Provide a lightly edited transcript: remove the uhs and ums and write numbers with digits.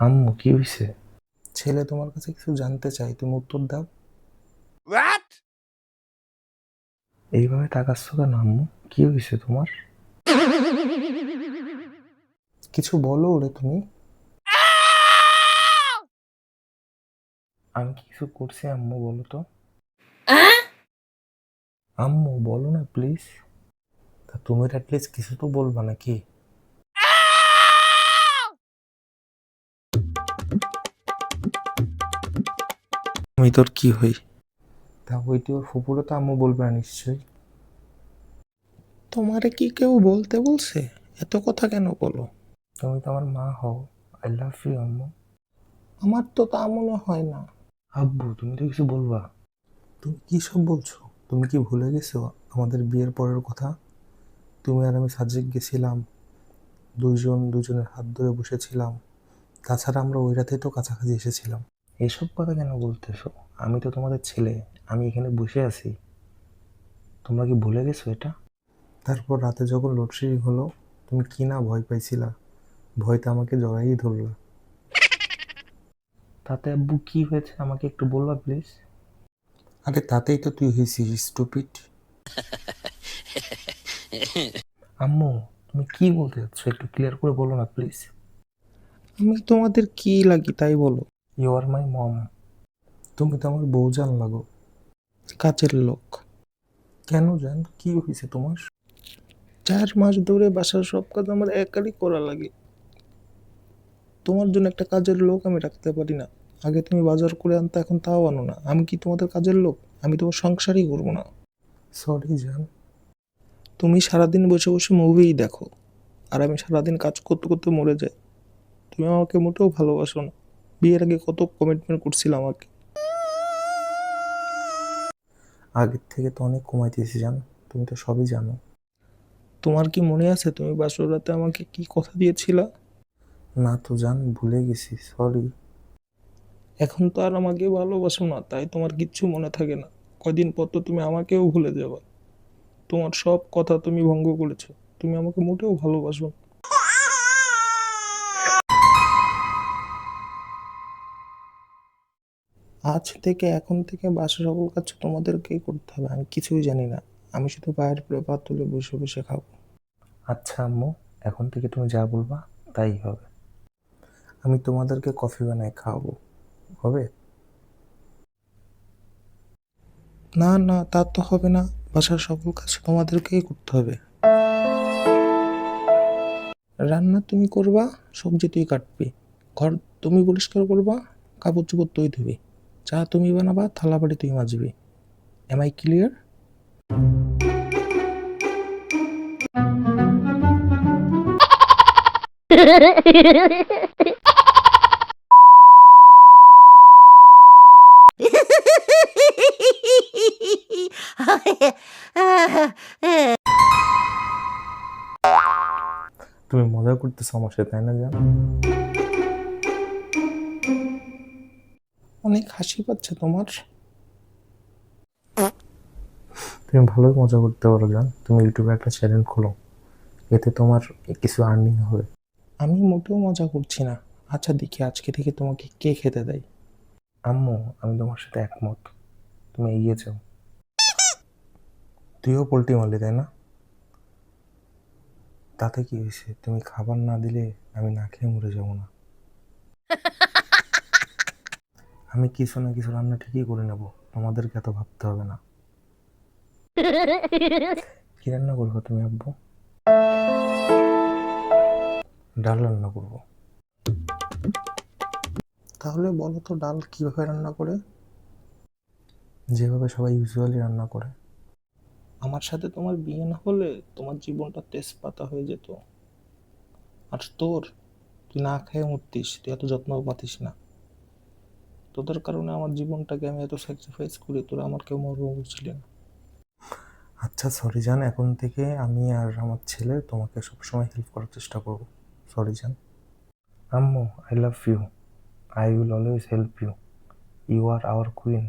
আম্মু কি হইছে? ছেলে তোমার কাছে কিছু জানতে চাই, তুমি উত্তর দাও। এইভাবে তাকাচ্ছ কেন আম্মু? কি হইছে তোমার? কিছু বলো ওরে তুমি। আমি কি কিছু করছি আম্মু, বলো তো। আম্মু বলো না প্লিজ। তা তুমি অ্যাটলিস্ট কিছু তো বলবা নাকি? আমি তোর কি হই? তা হইতে ওর ফুপুরও তো আম্মু বলবে না নিশ্চয়ই। তোমারে কি কেউ বলতে বলছে? এত কথা কেন বলো? তুমি তো আমার মা হও। আই লাভ ইউ আম্মু। আমার তো তা মনে হয় না। আব্বু তুমি তো কিছু বলবা। তুমি কি সব বলছো? তুমি কি ভুলে গেছো আমাদের বিয়ের পরের কথা? তুমি আর আমি সাজেক গেছিলাম, দুইজন দুজনের হাত ধরে বসেছিলাম। তাছাড়া আমরা ওই রাতেই তো কাছাকাছি এসেছিলাম। এসব কথা কেন বলতেছো? আমি তো তোমাদের ছেলে, আমি এখানে বসে আছি। তোমরা কি ভুলে গেছো এটা? তারপর রাতে যখন লোডশেডিং হলো, তুমি কি না ভয় পাইছিলা। ভয়তে আমাকে জড়াই ধরলা। তাতে আব্বু কি হয়েছে আমাকে একটু বলবা প্লিজ। আরে তাতেই তো তুই হয়েছিস স্টুপিড। আম্মু তুমি কি বলতে চাচ্ছ একটু ক্লিয়ার করে বলো না প্লিজ। আমি তোমাদের কি লাগি তাই বলো। ইউ আর মাই মম। তুমি তো আমার বউজান লাগো। কাজের লোক। কেন জান, কি হয়েছে তোমার? 4 মাস ধরে বাসার সব কাজ আমার একারই করা লাগে। তোমার জন্য একটা কাজের লোক আমি রাখতে পারি না। আগে তুমি বাজার করে আনতে, এখন তাও আনো না। আমি কি তোমাদের কাজের লোক? আমি তোমার সংসারই করবো না। সরি জান। তুমি সারাদিন বসে বসে মুভিই দেখো, আর আমি সারাদিন কাজ করতে করতে মরে যাই। তুমি আমাকে মোটেও ভালোবাসো না। বিয়ের আগে কত কমিটমেন্ট করছিল আমাকে। আগের থেকে তো অনেক কমাইতেছি জান, তুমি তো সবই জানো। তোমার কি মনে আছে তুমি বাসর রাতে আমাকে কি কথা দিয়েছিলা? না তো জান, ভুলে গেছি, সরি। এখন তো আর আমাকে ভালোবাসো না, তাই তোমার কিচ্ছু মনে থাকে না। কয়দিন পর তো তুমি আমাকেও ভুলে যাবা। তোমার সব কথা তুমি ভঙ্গ করেছো। তুমি আমাকে মোটেও ভালোবাসো না। আজ থেকে এখন থেকে বাসার সকল কাজ তোমাদেরকেই করতে হবে, আমি কিছুই জানি না। আমি শুধু পায়ের পরে পা তুলে বসে বসে খাবো। আচ্ছা আম্মু, এখন থেকে তুমি যা বলবা তাই হবে। আমি তোমাদেরকে কফি বানায় খাওয়াবো, হবে? না না, তা তো হবে না। বাসার সকল কাজ তোমাদেরকেই করতে হবে। রান্না তুমি করবা, সবজি তুই কাটবি, ঘর তুমি পরিষ্কার করবা, কাপড় চোপড় তুই ধুবি, চা তুমি বানাবা, থালা বাড়ি তুই মাজবি। M I clear? তুমি মজা করতেছো আমার সাথে, তাই না জান? অনেক হাসি পাচ্ছে তোমার। তুমি ভালোই মজা করতে পারো জান, তুমি ইউটিউবে একটা চ্যানেল খোলো, এতে তোমার কিছু আর্নিং হবে। আমি মোটেও মজা করছি না। আচ্ছা দেখি আজকে থেকে তোমাকে কে খেতে দেয়। আম্মু আমি তোমার সাথে একমত, তুমি এগিয়ে যাও। তুইও পোল্ট্রি মারলি তাই না? তাতে কি হয়েছে, তুমি খাবার না দিলে আমি না খেয়ে মরে যাবো না? আমি কিছু না কিছু রান্না ঠিকই করে নেব, তোমাদেরকে এত ভাবতে হবে না। কি রান্না করবো তুমি আব্বু? ডাল রান্না করবো। তাহলে বলো তো ডাল কিভাবে রান্না করে? যেভাবে সবাই ইউজুয়ালি রান্না করে। আমার সাথে তোমার বিয়ে না হলে তোমার জীবনটা তেজপাতা হয়ে যেত। আর তোর, তুই না খেয়ে মরতিস, তুই এত যত্ন পাতিস না। তোদের কারণে আমার জীবনটাকে আমি এত স্যাক্রিফাইস করি, তোরা আমার কেউ মরবো বুঝলি না। আচ্ছা সরি জান, এখন থেকে আমি আর আমার ছেলে তোমাকে সবসময় হেল্প করার চেষ্টা করব। সরি জান। আম্মু I love you. I will always help you. You are our queen.